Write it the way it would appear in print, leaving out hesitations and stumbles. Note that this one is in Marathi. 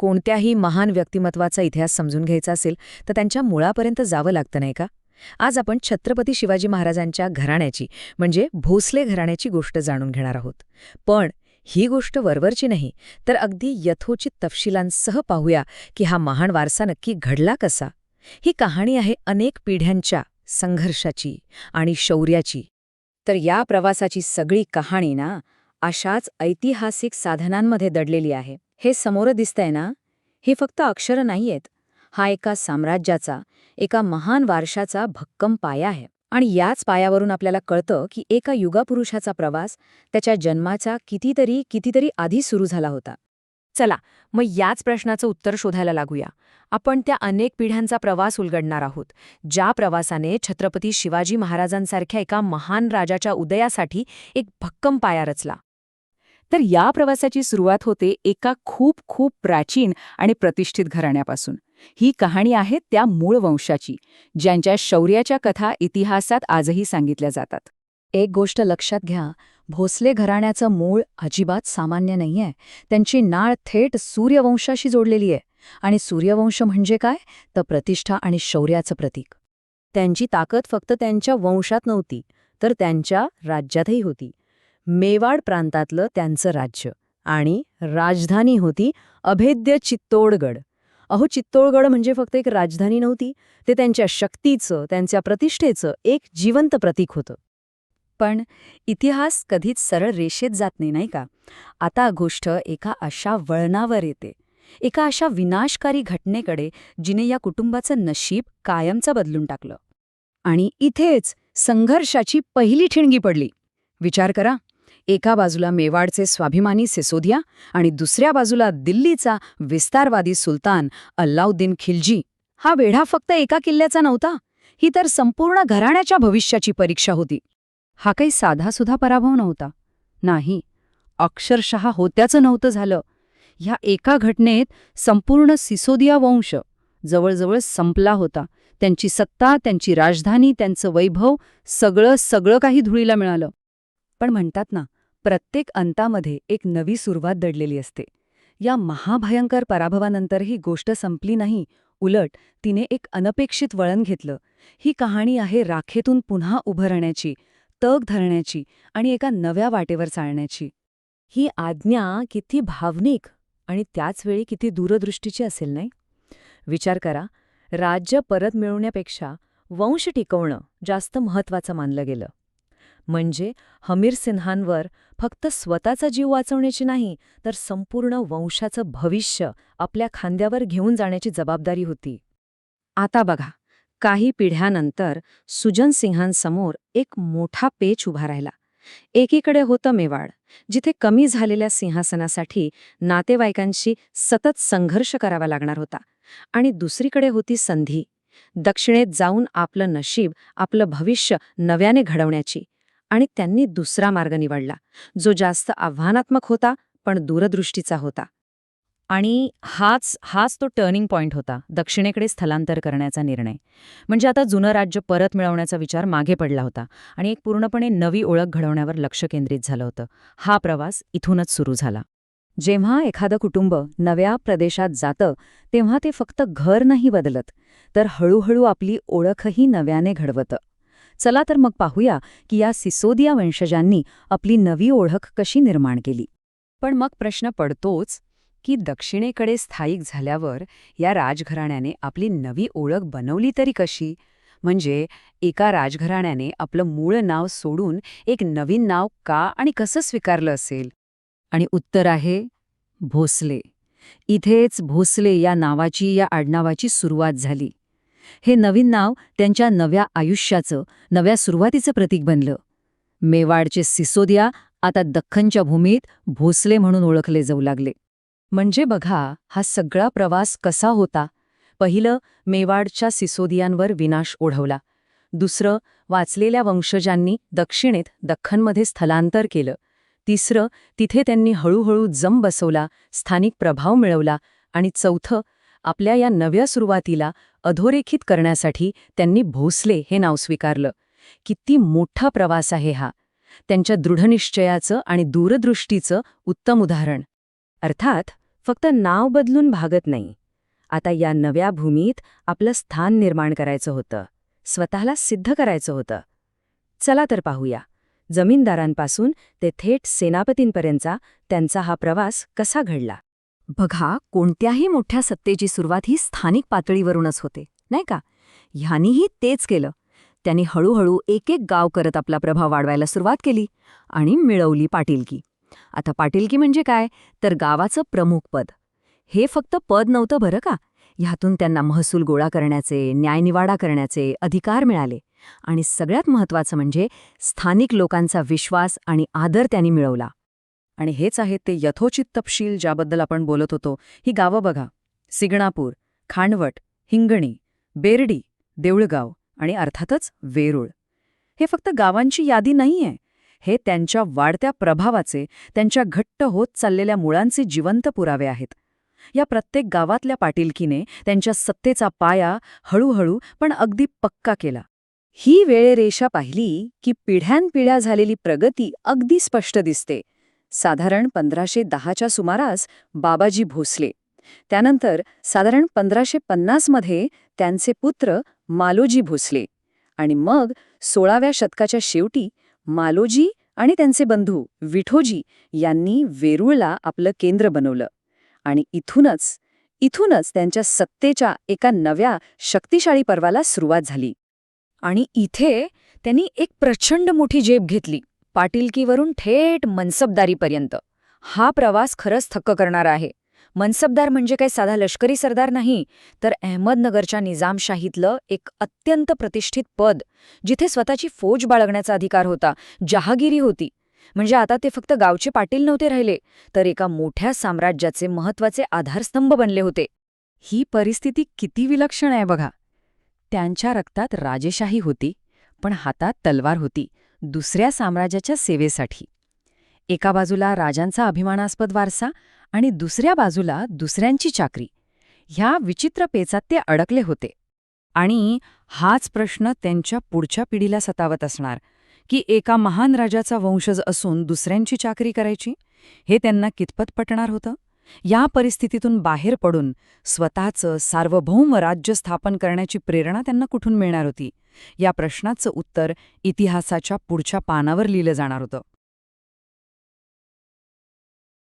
कोणत्याही महान व्यक्तिमत्वाचा इतिहास समजून घ्यायचा असेल तर त्यांच्या मुळापर्यंत जावं लागतं नाही का? आज आपण छत्रपती शिवाजी महाराजांच्या घराण्याची म्हणजे भोसले घराण्याची गोष्ट जाणून घेणार आहोत. पण ही गोष्ट वरवरची नाही, तर अगदी यथोचित तपशिलांसह पाहूया की हा महान वारसा नक्की घडला कसा. ही कहाणी आहे अनेक पिढ्यांच्या संघर्षाची आणि शौर्याची. तर या प्रवासाची सगळी कहाणी ना अशाच ऐतिहासिक साधनांमध्ये दडलेली आहे. हे समोर दिसतंय ना, हे फक्त अक्षरं नाहीयेत. हा एका साम्राज्याचा, एका महान वारशाचा भक्कम पाया आहे. आणि याच पायावरून आपल्याला कळतं की एका युगपुरुषाचा प्रवास त्याच्या जन्माच्या कितीतरी आधी सुरू झाला होता. चला, मग याच प्रश्नाचं उत्तर शोधायला लागूया. आपण त्या अनेक पिढ्यांचा प्रवास उलगडणार आहोत, ज्या प्रवासाने छत्रपती शिवाजी महाराजांसारख्या एका महान राजाच्या उदयासाठी एक भक्कम पाया रचला. तर या प्रवासाची सुरुवात होते एका खूप खूप प्राचीन आणि प्रतिष्ठित घराण्यापासून. ही कहाणी आहे त्या मूळ वंशाची, ज्यांच्या शौर्याच्या कथा इतिहासात आजही सांगितल्या जातात. एक गोष्ट लक्षात घ्या, भोसले घराण्याचं मूळ अजिबात सामान्य नाहीये. त्यांची नाळ थेट सूर्यवंशाशी जोडलेली आहे. आणि सूर्यवंश म्हणजे काय? तर प्रतिष्ठा आणि शौर्याचं प्रतीक. त्यांची ताकद फक्त त्यांच्या वंशात नव्हती, तर त्यांच्या राज्यातही होती. मेवाड प्रांतातलं त्यांचं राज्य आणि राजधानी होती अभेद्य चित्तोडगड. चित्तोडगड म्हणजे फक्त एक राजधानी नव्हती, ते त्यांच्या शक्तीचं, त्यांच्या प्रतिष्ठेचं एक जिवंत प्रतीक होतं. पण इतिहास कधीच सरळ रेषेत जात नाही का? आता गोष्ट एका अशा वळणावर येते, एका अशा विनाशकारी घटनेकडे जिने या कुटुंबाचं नशीब कायमचं बदलून टाकलं. आणि इथेच संघर्षाची पहिली ठिणगी पडली. विचार करा, एका बाजूला मेवाडचे स्वाभिमानी सिसोदिया आणि दुसऱ्या बाजूला दिल्लीचा विस्तारवादी सुलतान अल्लाउद्दीन खिलजी. हा वेढा फक्त एका किल्ल्याचा नव्हता, ही तर संपूर्ण घराण्याच्या भविष्याची परीक्षा होती. हा काही साधासुधा पराभव नव्हता. नाही, अक्षरशः होत्याचं नव्हतं झालं. ह्या एका घटनेत संपूर्ण सिसोदिया वंश जवळजवळ संपला होता. त्यांची सत्ता, त्यांची राजधानी, त्यांचं वैभव, सगळं काही धुळीला मिळालं. पण म्हणतात ना, प्रत्येक अंतामध्ये एक नवी सुरुवात दडलेली असते. या महाभयंकर पराभवानंतर ही गोष्ट संपली नाही, उलट तिने एक अनपेक्षित वळण घेतलं. ही कहाणी आहे राखेतून पुन्हा उभं राहण्याची, तग धरण्याची आणि एका नव्या वाटेवर चालण्याची. ही आज्ञा किती भावनिक आणि त्याचवेळी किती दूरदृष्टीची असेल नाही? विचार करा, राज्य परत मिळवण्यापेक्षा वंश टिकवणं जास्त महत्त्वाचं मानलं गेलं. म्हणजे हमीर सिन्हांवर फक्त स्वतःचा जीव वाचवण्याची नाही, तर संपूर्ण वंशाचं भविष्य आपल्या खांद्यावर घेऊन जाण्याची जबाबदारी होती. आता बघा, काही पिढ्यानंतर सुजन सिंहांसमोर एक मोठा पेच उभा राहिला. एकीकडे होतं मेवाड, जिथे कमी झालेल्या सिंहासनासाठी नातेवाईकांशी सतत संघर्ष करावा लागणार होता. आणि दुसरीकडे होती संधी, दक्षिणेत जाऊन आपलं नशीब, आपलं भविष्य नव्याने घडवण्याची. आणि त्यांनी दुसरा मार्ग निवडला, जो जास्त आव्हानात्मक होता, पण दूरदृष्टीचा होता. आणि हाच तो टर्निंग पॉइंट होता, दक्षिणेकडे स्थलांतर करण्याचा निर्णय. म्हणजे आता जुनं राज्य परत मिळवण्याचा विचार मागे पडला होता आणि एक पूर्णपणे नवी ओळख घडवण्यावर लक्ष केंद्रित झालं होतं. हा प्रवास इथूनच सुरू झाला. जेव्हा एखादं कुटुंब नव्या प्रदेशात जातं, तेव्हा ते फक्त घर नाही बदलत, तर हळूहळू आपली ओळखही नव्याने घडवतं. चला तर मग पाहूया की या सिसोदिया वंशजांनी आपली नवी ओळख कशी निर्माण केली. पण मग प्रश्न पडतोच की दक्षिणेकडे स्थायिक झाल्यावर या राजघराण्याने आपली नवी ओळख बनवली तरी कशी? म्हणजे एका राजघराण्याने आपलं मूळ नाव सोडून एक नवीन नाव का आणि कसं स्वीकारलं असेल? आणि उत्तर आहे भोसले. इथेच भोसले या नावाची, या आडनावाची सुरुवात झाली. हे नवीन नाव त्यांच्या नव्या आयुष्याचं, नव्या सुरुवातीचं प्रतीक बनलं. मेवाडचे सिसोदिया आता दख्खनच्या भूमीत भोसले म्हणून ओळखले जाऊ लागले. म्हणजे बघा, हा सगळा प्रवास कसा होता. पहिलं, मेवाडच्या सिसोदियांवर विनाश ओढवला. दुसरं, वाचलेल्या वंशजांनी दक्षिणेत दख्खनमध्ये स्थलांतर केलं. तिसरं, तिथे त्यांनी हळूहळू जम बसवला, स्थानिक प्रभाव मिळवला. आणि चौथं, आपल्या या नव्या सुरुवातीला अधोरेखित करण्यासाठी त्यांनी भोसले हे नाव स्वीकारलं. किती मोठा प्रवास आहे हा. त्यांच्या दृढनिश्चयाचं आणि दूरदृष्टीचं उत्तम उदाहरण. अर्थात फक्त नाव बदलून भागत नाही. आता या नव्या भूमीत आपलं स्थान निर्माण करायचं होतं, स्वतःला सिद्ध करायचं होतं. चला तर पाहूया, जमीनदारांपासून ते थेट सेनापतींपर्यंतचा त्यांचा हा प्रवास कसा घडला. बघा, कोणत्याही मोठ्या सत्तेची सुरुवात ही स्थानिक पातळीवरूनच होते, नाही का? ह्यांनीही तेच केलं. त्यांनी हळूहळू एक एक गाव करत आपला प्रभाव वाढवायला सुरुवात केली आणि मिळवली पाटीलकी. आता पाटीलकी म्हणजे काय, तर गावाचं प्रमुख पद. हे फक्त पद नव्हतं बरं का, ह्यातून त्यांना महसूल गोळा करण्याचे, न्यायनिवाडा करण्याचे अधिकार मिळाले. आणि सगळ्यात महत्त्वाचं म्हणजे स्थानिक लोकांचा विश्वास आणि आदर त्यांनी मिळवला. आणि हेच आहे ते यथोचित तपशील ज्याबद्दल आपण बोलत होतो. ही गावं बघा: सिग्णापूर, खांडवट, हिंगणी, बेर्डी, देऊळगाव आणि अर्थातच वेरूळ. हे फक्त गावांची यादी नाहीये, हे त्यांच्या वाढत्या प्रभावाचे, त्यांच्या घट्ट होत चाललेल्या मुळांचे जिवंत पुरावे आहेत. या प्रत्येक गावातल्या पाटीलकीने त्यांच्या सत्तेचा पाया हळूहळू पण अगदी पक्का केला. ही वेळरेषा पाहिली की पिढ्यानपिढ्या झालेली प्रगती अगदी स्पष्ट दिसते. साधारण 1510च्या सुमारास बाबाजी भोसले, त्यानंतर साधारण 1550मध्ये त्यांचे पुत्र मालोजी भोसले, आणि मग 16व्या शतकाच्या शेवटी मालोजी आणि त्यांचे बंधू विठोजी यांनी वेरूळला आपलं केंद्र बनवलं. आणि इथूनच त्यांच्या सत्तेच्या एका नव्या शक्तिशाली पर्वाला सुरुवात झाली. आणि इथे त्यांनी एक प्रचंड मोठी झेप घेतली, पाटीलकीवरून थेट मनसबदारीपर्यंत. हा प्रवास खरंच थक्क करणारा आहे. मनसबदार म्हणजे काही साधा लष्करी सरदार नाही, तर अहमदनगरच्या निजामशाहीतलं एक अत्यंत प्रतिष्ठित पद, जिथे स्वतःची फौज बाळगण्याचा अधिकार होता, जहागिरी होती. म्हणजे आता ते फक्त गावचे पाटील नव्हते राहिले, तर एका मोठ्या साम्राज्याचे महत्त्वाचे आधारस्तंभ बनले होते. ही परिस्थिती किती विलक्षण आहे बघा. त्यांच्या रक्तात राजेशाही होती, पण हातात तलवार होती दुसऱ्या साम्राज्याच्या सेवेसाठी. एका बाजूला राजांचा अभिमानास्पद वारसा आणि दुसऱ्या बाजूला दुसऱ्यांची चाकरी. ह्या विचित्र पेचात ते अडकले होते. आणि हाच प्रश्न त्यांच्या पुढच्या पिढीला सतावत असणार, की एका महान राजाचा वंशज असून दुसऱ्यांची चाकरी करायची, हे त्यांना कितपत पटणार होतं? या परिस्थितीतून बाहेर पडून स्वतःचं सार्वभौम राज्य स्थापन करण्याची प्रेरणा त्यांना कुठून मिळणार होती? या प्रश्नाचं उत्तर इतिहासाच्या पुढच्या पानावर लिहिलं जाणार होतं.